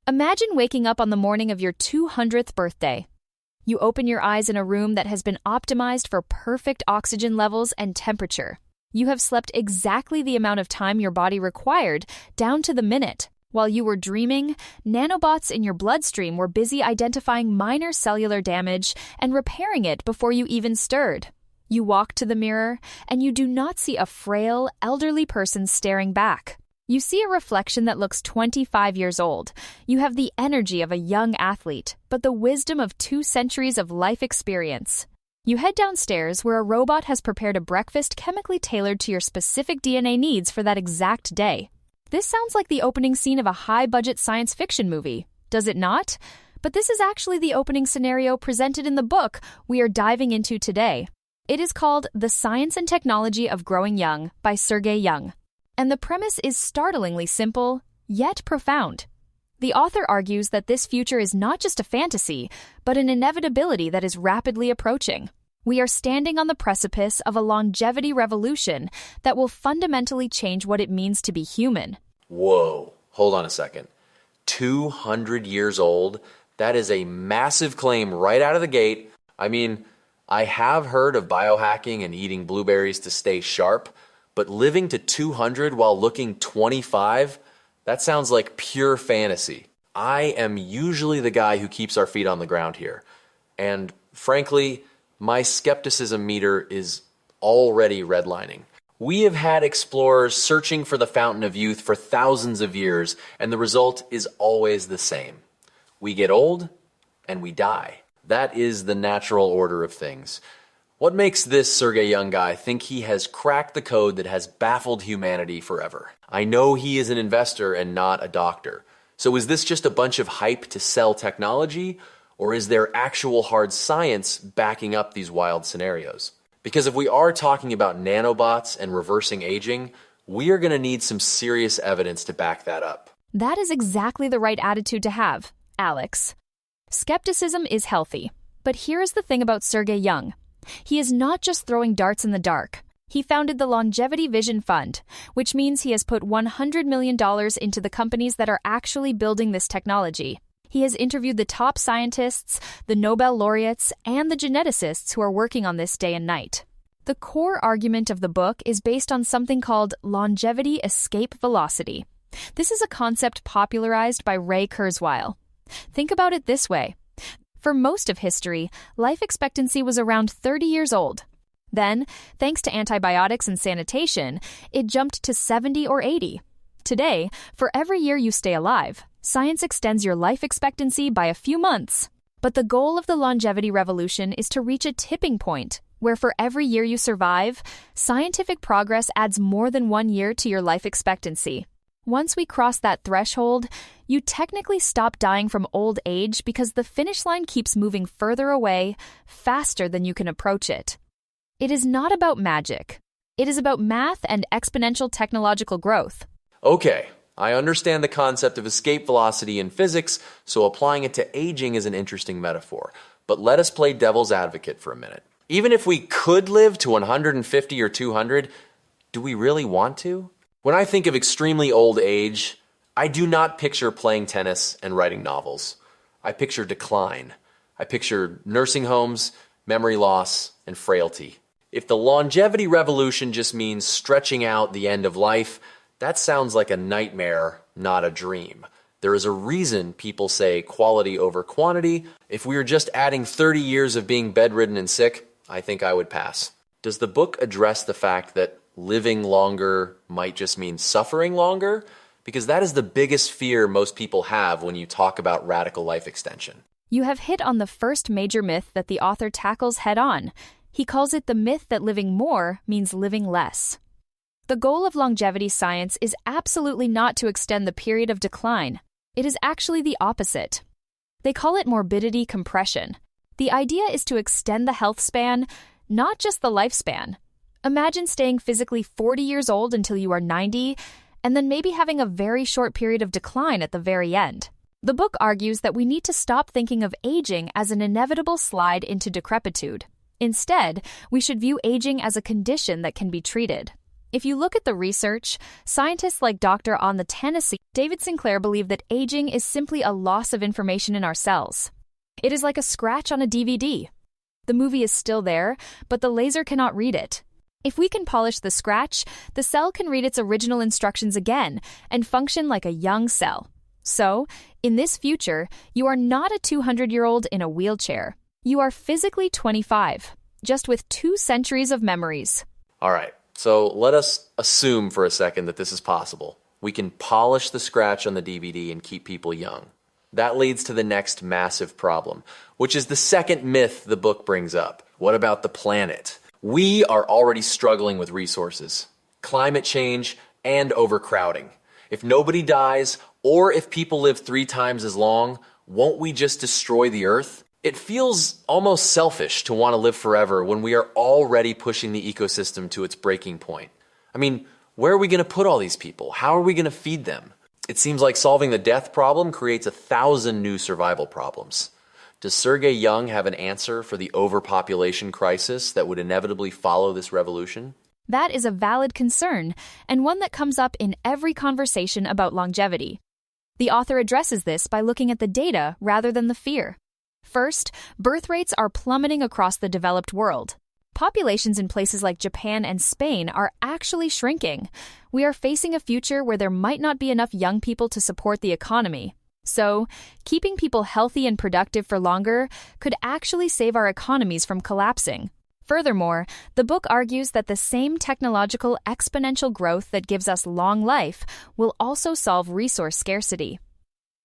Imagine waking up on the morning of your 200th birthday. You open your eyes in a room that has been optimized for perfect oxygen levels and temperature. You have slept exactly the amount of time your body required, down to the minute. While you were dreaming, nanobots in your bloodstream were busy identifying minor cellular damage and repairing it before you even stirred. You walk to the mirror, and you do not see a frail, elderly person staring back. You see a reflection that looks 25 years old. You have the energy of a young athlete, but the wisdom of 2 centuries of life experience. You head downstairs where a robot has prepared a breakfast chemically tailored to your specific DNA needs for that exact day. This sounds like the opening scene of a high-budget science fiction movie, does it not? But this is actually the opening scenario presented in the book we are diving into today. It is called The Science and Technology of Growing Young by Sergey Young. And the premise is startlingly simple, yet profound. The author argues that this future is not just a fantasy, but an inevitability that is rapidly approaching. We are standing on the precipice of a longevity revolution that will fundamentally change what it means to be human. Whoa, hold on a second. 200 years old? That is a massive claim right out of the gate. I mean, I have heard of biohacking and eating blueberries to stay sharp, but living to 200 while looking 25? That sounds like pure fantasy. I am usually the guy who keeps our feet on the ground here. And frankly, my skepticism meter is already redlining. We have had explorers searching for the fountain of youth for thousands of years, and the result is always the same. We get old, and we die. That is the natural order of things. What makes this Sergey Young guy think he has cracked the code that has baffled humanity forever? I know he is an investor and not a doctor. So is this just a bunch of hype to sell technology? Or is there actual hard science backing up these wild scenarios? Because if we are talking about nanobots and reversing aging, we are going to need some serious evidence to back that up. That is exactly the right attitude to have, Alex. Skepticism is healthy. But here is the thing about Sergey Young. He is not just throwing darts in the dark. He founded the Longevity Vision Fund, which means he has put $100 million into the companies that are actually building this technology. He has interviewed the top scientists, the Nobel laureates, and the geneticists who are working on this day and night. The core argument of the book is based on something called longevity escape velocity. This is a concept popularized by Ray Kurzweil. Think about it this way. For most of history, life expectancy was around 30 years old. Then, thanks to antibiotics and sanitation, it jumped to 70 or 80. Today, for every year you stay alive, science extends your life expectancy by a few months. But the goal of the longevity revolution is to reach a tipping point where for every year you survive, scientific progress adds more than 1 year to your life expectancy. Once we cross that threshold, you technically stop dying from old age because the finish line keeps moving further away, faster than you can approach it. It is not about magic. It is about math and exponential technological growth. Okay, I understand the concept of escape velocity in physics, so applying it to aging is an interesting metaphor. But let us play devil's advocate for a minute. Even if we could live to 150 or 200, do we really want to? When I think of extremely old age, I do not picture playing tennis and writing novels. I picture decline. I picture nursing homes, memory loss, and frailty. If the longevity revolution just means stretching out the end of life, that sounds like a nightmare, not a dream. There is a reason people say quality over quantity. If we were just adding 30 years of being bedridden and sick, I think I would pass. Does the book address the fact that living longer might just mean suffering longer? Because that is the biggest fear most people have when you talk about radical life extension. You have hit on the first major myth that the author tackles head-on. He calls it the myth that living more means living less. The goal of longevity science is absolutely not to extend the period of decline. It is actually the opposite. They call it morbidity compression. The idea is to extend the health span, not just the lifespan. Imagine staying physically 40 years old until you are 90, and then maybe having a very short period of decline at the very end. The book argues that we need to stop thinking of aging as an inevitable slide into decrepitude. Instead, we should view aging as a condition that can be treated. If you look at the research, scientists like Dr. on the Tennessee, David Sinclair believe that aging is simply a loss of information in our cells. It is like a scratch on a DVD. The movie is still there, but the laser cannot read it. If we can polish the scratch, the cell can read its original instructions again and function like a young cell. So, in this future, you are not a 200-year-old in a wheelchair. You are physically 25, just with 2 centuries of memories. All right, so let us assume for a second that this is possible. We can polish the scratch on the DVD and keep people young. That leads to the next massive problem, which is the second myth the book brings up. What about the planet? We are already struggling with resources, climate change, and overcrowding. If nobody dies, or if people live 3 times as long, won't we just destroy the Earth? It feels almost selfish to want to live forever when we are already pushing the ecosystem to its breaking point. I mean, where are we going to put all these people? How are we going to feed them? It seems like solving the death problem creates 1,000 new survival problems. Does Sergey Young have an answer for the overpopulation crisis that would inevitably follow this revolution? That is a valid concern, and one that comes up in every conversation about longevity. The author addresses this by looking at the data rather than the fear. First, birth rates are plummeting across the developed world. Populations in places like Japan and Spain are actually shrinking. We are facing a future where there might not be enough young people to support the economy. So, keeping people healthy and productive for longer could actually save our economies from collapsing. Furthermore, the book argues that the same technological exponential growth that gives us long life will also solve resource scarcity.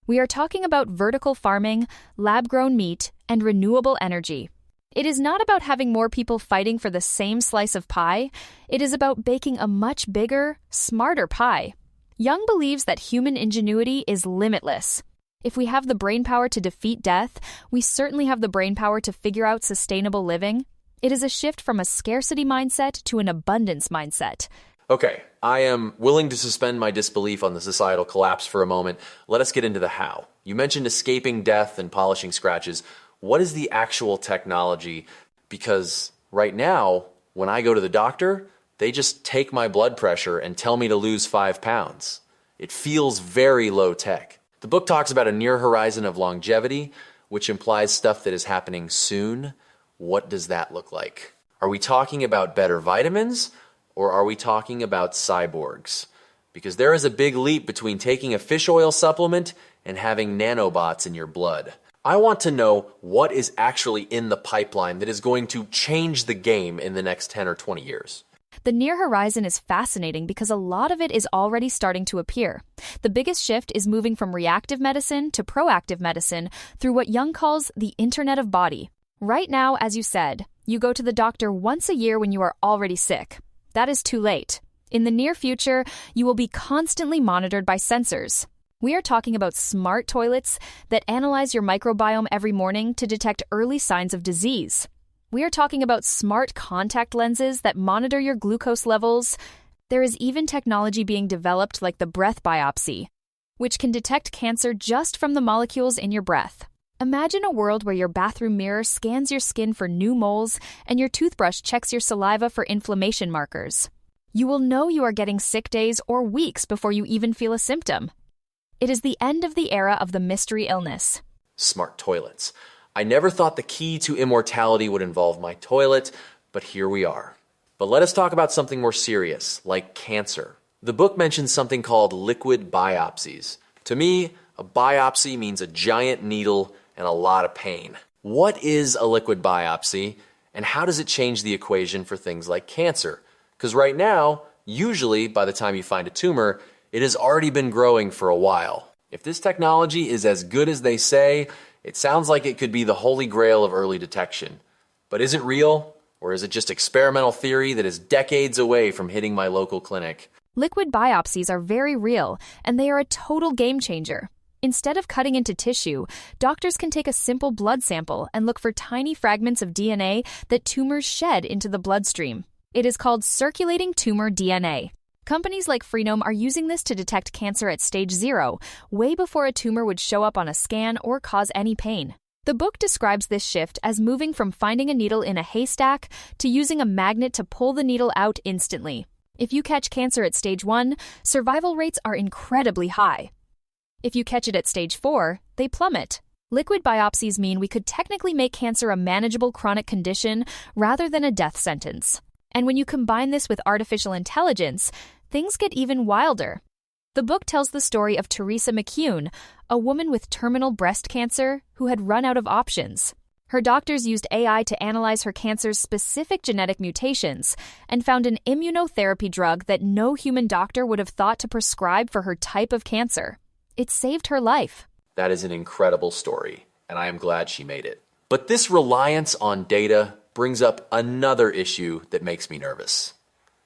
We are talking about vertical farming, lab-grown meat, and renewable energy. It is not about having more people fighting for the same slice of pie. It is about baking a much bigger, smarter pie. Young believes that human ingenuity is limitless. If we have the brainpower to defeat death, we certainly have the brainpower to figure out sustainable living. It is a shift from a scarcity mindset to an abundance mindset. Okay, I am willing to suspend my disbelief on the societal collapse for a moment. Let us get into the how. You mentioned escaping death and polishing scratches. What is the actual technology? Because right now, when I go to the doctor, they just take my blood pressure and tell me to lose 5 pounds. It feels very low tech. The book talks about a near horizon of longevity, which implies stuff that is happening soon. What does that look like? Are we talking about better vitamins, or are we talking about cyborgs? Because there is a big leap between taking a fish oil supplement and having nanobots in your blood. I want to know what is actually in the pipeline that is going to change the game in the next 10 or 20 years. The near horizon is fascinating because a lot of it is already starting to appear. The biggest shift is moving from reactive medicine to proactive medicine through what Young calls the Internet of Body. Right now, as you said, you go to the doctor once a year when you are already sick. That is too late. In the near future, you will be constantly monitored by sensors. We are talking about smart toilets that analyze your microbiome every morning to detect early signs of disease. We are talking about smart contact lenses that monitor your glucose levels. There is even technology being developed like the breath biopsy, which can detect cancer just from the molecules in your breath. Imagine a world where your bathroom mirror scans your skin for new moles and your toothbrush checks your saliva for inflammation markers. You will know you are getting sick days or weeks before you even feel a symptom. It is the end of the era of the mystery illness. Smart toilets. I never thought the key to immortality would involve my toilet, but here we are. But let us talk about something more serious, like cancer. The book mentions something called liquid biopsies. To me, a biopsy means a giant needle and a lot of pain. What is a liquid biopsy, and how does it change the equation for things like cancer? Because right now, usually by the time you find a tumor, it has already been growing for a while. If this technology is as good as they say, it sounds like it could be the holy grail of early detection. But is it real, or is it just experimental theory that is decades away from hitting my local clinic? Liquid biopsies are very real, and they are a total game changer. Instead of cutting into tissue, doctors can take a simple blood sample and look for tiny fragments of DNA that tumors shed into the bloodstream. It is called circulating tumor DNA. Companies like Freenome are using this to detect cancer at stage 0, way before a tumor would show up on a scan or cause any pain. The book describes this shift as moving from finding a needle in a haystack to using a magnet to pull the needle out instantly. If you catch cancer at stage 1, survival rates are incredibly high. If you catch it at stage 4, they plummet. Liquid biopsies mean we could technically make cancer a manageable chronic condition rather than a death sentence. And when you combine this with artificial intelligence, things get even wilder. The book tells the story of Teresa McCune, a woman with terminal breast cancer who had run out of options. Her doctors used AI to analyze her cancer's specific genetic mutations and found an immunotherapy drug that no human doctor would have thought to prescribe for her type of cancer. It saved her life. That is an incredible story, and I am glad she made it. But this reliance on data brings up another issue that makes me nervous: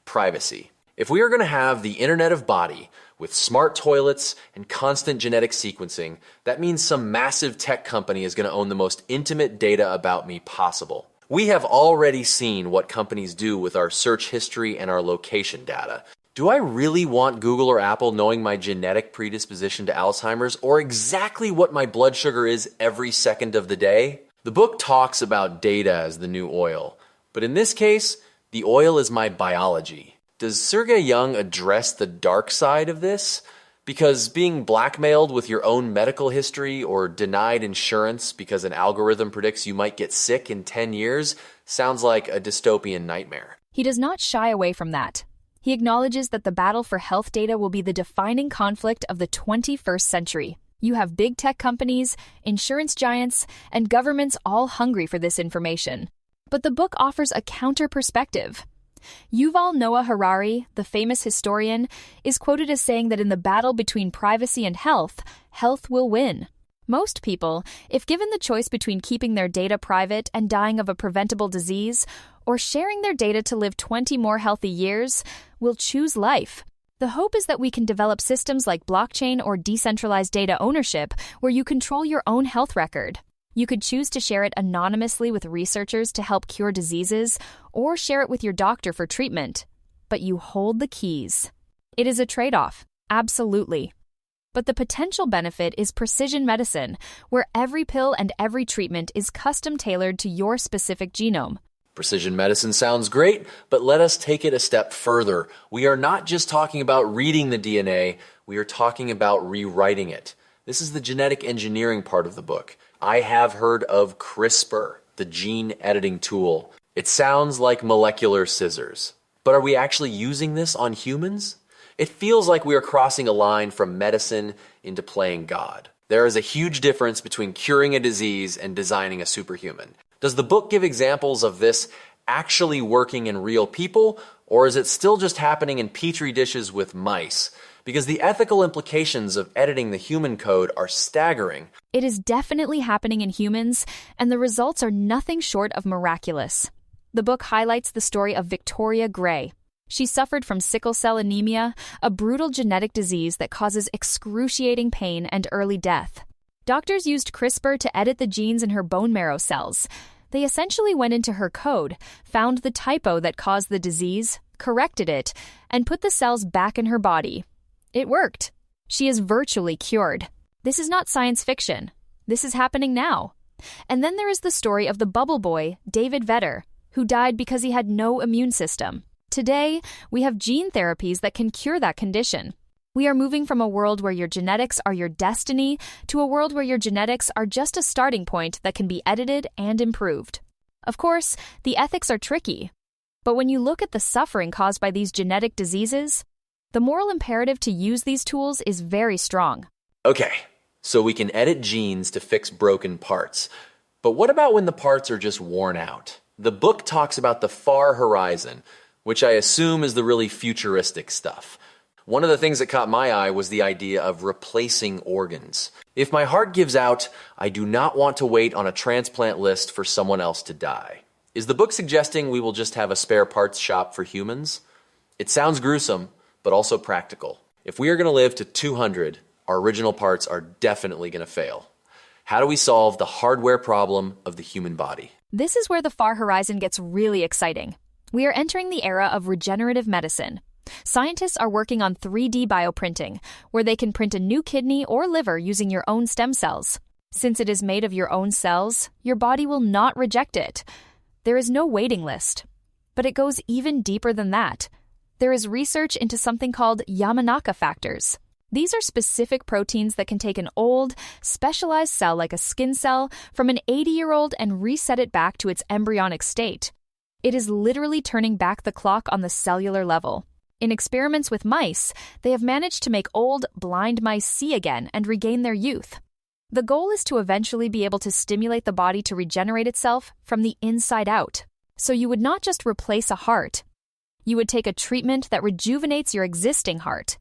privacy. If we are going to have the Internet of Body with smart toilets and constant genetic sequencing, that means some massive tech company is going to own the most intimate data about me possible. We have already seen what companies do with our search history and our location data. Do I really want Google or Apple knowing my genetic predisposition to Alzheimer's or exactly what my blood sugar is every second of the day? The book talks about data as the new oil, but in this case, the oil is my biology. Does Sergey Young address the dark side of this? Because being blackmailed with your own medical history or denied insurance because an algorithm predicts you might get sick in 10 years sounds like a dystopian nightmare. He does not shy away from that. He acknowledges that the battle for health data will be the defining conflict of the 21st century. You have big tech companies, insurance giants, and governments all hungry for this information. But the book offers a counter perspective. Yuval Noah Harari, the famous historian, is quoted as saying that in the battle between privacy and health, health will win. Most people, if given the choice between keeping their data private and dying of a preventable disease, or sharing their data to live 20 more healthy years, will choose life. The hope is that we can develop systems like blockchain or decentralized data ownership where you control your own health record. You could choose to share it anonymously with researchers to help cure diseases, or share it with your doctor for treatment. But you hold the keys. It is a trade-off, absolutely. But the potential benefit is precision medicine, where every pill and every treatment is custom-tailored to your specific genome. Precision medicine sounds great, but let us take it a step further. We are not just talking about reading the DNA, we are talking about rewriting it. This is the genetic engineering part of the book. I have heard of CRISPR, the gene editing tool. It sounds like molecular scissors. But are we actually using this on humans? It feels like we are crossing a line from medicine into playing God. There is a huge difference between curing a disease and designing a superhuman. Does the book give examples of this actually working in real people, or is it still just happening in petri dishes with mice? Because the ethical implications of editing the human code are staggering. It is definitely happening in humans, and the results are nothing short of miraculous. The book highlights the story of Victoria Gray. She suffered from sickle cell anemia, a brutal genetic disease that causes excruciating pain and early death. Doctors used CRISPR to edit the genes in her bone marrow cells. They essentially went into her code, found the typo that caused the disease, corrected it, and put the cells back in her body. It worked. She is virtually cured. This is not science fiction. This is happening now. And then there is the story of the bubble boy, David Vetter, who died because he had no immune system. Today, we have gene therapies that can cure that condition. We are moving from a world where your genetics are your destiny to a world where your genetics are just a starting point that can be edited and improved. Of course, the ethics are tricky. But when you look at the suffering caused by these genetic diseases, the moral imperative to use these tools is very strong. Okay, so we can edit genes to fix broken parts. But what about when the parts are just worn out? The book talks about the far horizon, which I assume is the really futuristic stuff. One of the things that caught my eye was the idea of replacing organs. If my heart gives out, I do not want to wait on a transplant list for someone else to die. Is the book suggesting we will just have a spare parts shop for humans? It sounds gruesome, but also practical. If we are going to live to 200, our original parts are definitely going to fail. How do we solve the hardware problem of the human body? This is where the far horizon gets really exciting. We are entering the era of regenerative medicine. Scientists are working on 3D bioprinting, where they can print a new kidney or liver using your own stem cells. Since it is made of your own cells, your body will not reject it. There is no waiting list. But it goes even deeper than that. There is research into something called Yamanaka factors. These are specific proteins that can take an old, specialized cell like a skin cell from an 80-year-old and reset it back to its embryonic state. It is literally turning back the clock on the cellular level. In experiments with mice, they have managed to make old, blind mice see again and regain their youth. The goal is to eventually be able to stimulate the body to regenerate itself from the inside out. So you would not just replace a heart. You would take a treatment that rejuvenates your existing heart.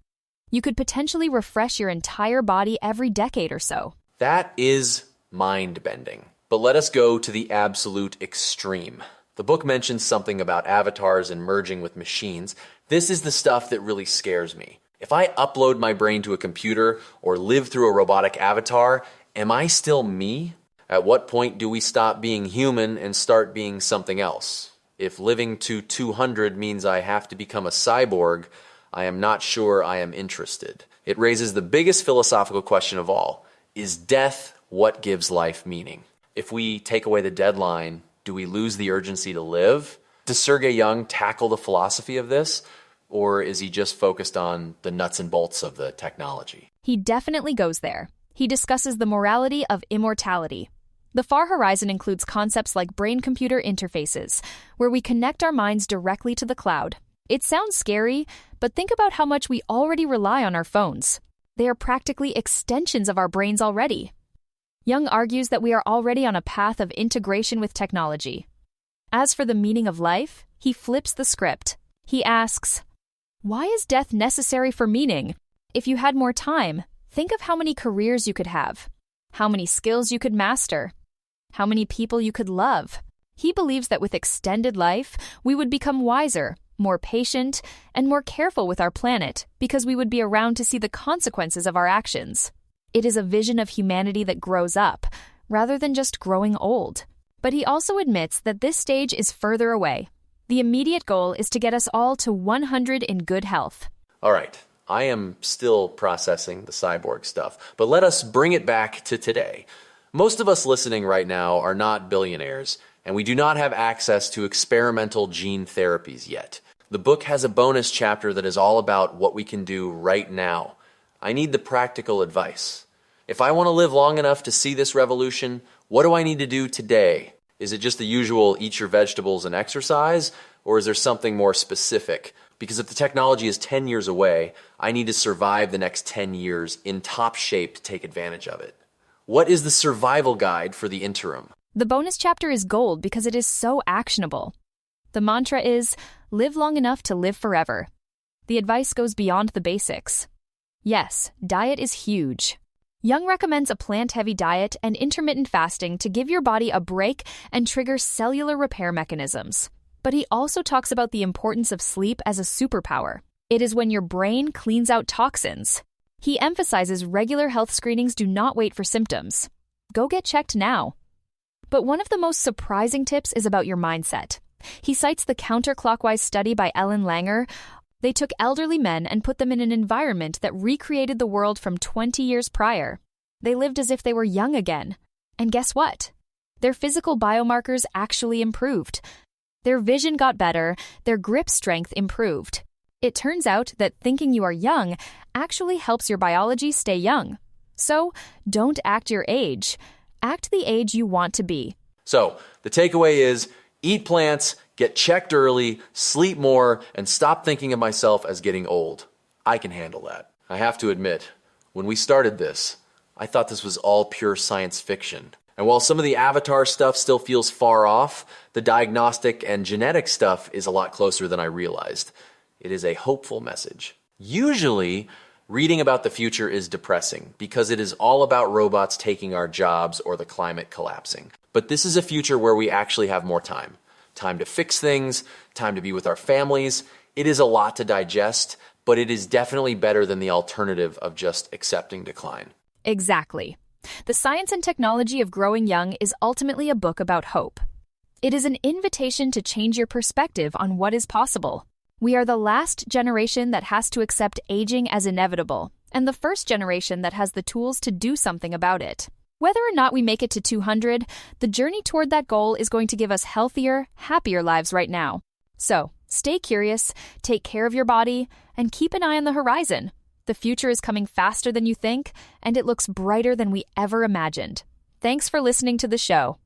You could potentially refresh your entire body every decade or so. That is mind-bending. But let us go to the absolute extreme. The book mentions something about avatars and merging with machines. This is the stuff that really scares me. If I upload my brain to a computer or live through a robotic avatar, am I still me? At what point do we stop being human and start being something else? If living to 200 means I have to become a cyborg, I am not sure I am interested. It raises the biggest philosophical question of all. Is death what gives life meaning? If we take away the deadline, do we lose the urgency to live? Does Sergey Jung tackle the philosophy of this? Or is he just focused on the nuts and bolts of the technology? He definitely goes there. He discusses the morality of immortality. The far horizon includes concepts like brain-computer interfaces, where we connect our minds directly to the cloud. It sounds scary, but think about how much we already rely on our phones. They are practically extensions of our brains already. Jung argues that we are already on a path of integration with technology. As for the meaning of life, he flips the script. He asks, why is death necessary for meaning? If you had more time, think of how many careers you could have, how many skills you could master, how many people you could love. He believes that with extended life, we would become wiser, more patient, and more careful with our planet because we would be around to see the consequences of our actions. It is a vision of humanity that grows up, rather than just growing old. But he also admits that this stage is further away. The immediate goal is to get us all to 100 in good health. All right, I am still processing the cyborg stuff, but let us bring it back to today. Most of us listening right now are not billionaires, and we do not have access to experimental gene therapies yet. The book has a bonus chapter that is all about what we can do right now. I need the practical advice. If I want to live long enough to see this revolution, what do I need to do today? Is it just the usual eat your vegetables and exercise, or is there something more specific? Because if the technology is 10 years away, I need to survive the next 10 years in top shape to take advantage of it. What is the survival guide for the interim? The bonus chapter is gold because it is so actionable. The mantra is, live long enough to live forever. The advice goes beyond the basics. Yes, diet is huge. Jung recommends a plant-heavy diet and intermittent fasting to give your body a break and trigger cellular repair mechanisms. But he also talks about the importance of sleep as a superpower. It is when your brain cleans out toxins. He emphasizes regular health screenings do not wait for symptoms. Go get checked now. But one of the most surprising tips is about your mindset. He cites the counterclockwise study by Ellen Langer. They took elderly men and put them in an environment that recreated the world from 20 years prior. They lived as if they were young again. And guess what? Their physical biomarkers actually improved. Their vision got better, their grip strength improved. It turns out that thinking you are young actually helps your biology stay young. So, don't act your age. Act the age you want to be. So, the takeaway is, eat plants, get checked early, sleep more, and stop thinking of myself as getting old. I can handle that. I have to admit, when we started this, I thought this was all pure science fiction. And while some of the avatar stuff still feels far off, the diagnostic and genetic stuff is a lot closer than I realized. It is a hopeful message. Usually, reading about the future is depressing because it is all about robots taking our jobs or the climate collapsing. But this is a future where we actually have more time. Time to fix things, time to be with our families. It is a lot to digest, but it is definitely better than the alternative of just accepting decline. Exactly. The Science and Technology of Growing Young is ultimately a book about hope. It is an invitation to change your perspective on what is possible. We are the last generation that has to accept aging as inevitable, and the first generation that has the tools to do something about it. Whether or not we make it to 200, the journey toward that goal is going to give us healthier, happier lives right now. So, Stay curious, take care of your body, and keep an eye on the horizon. The future is coming faster than you think, and it looks brighter than we ever imagined. Thanks for listening to the show.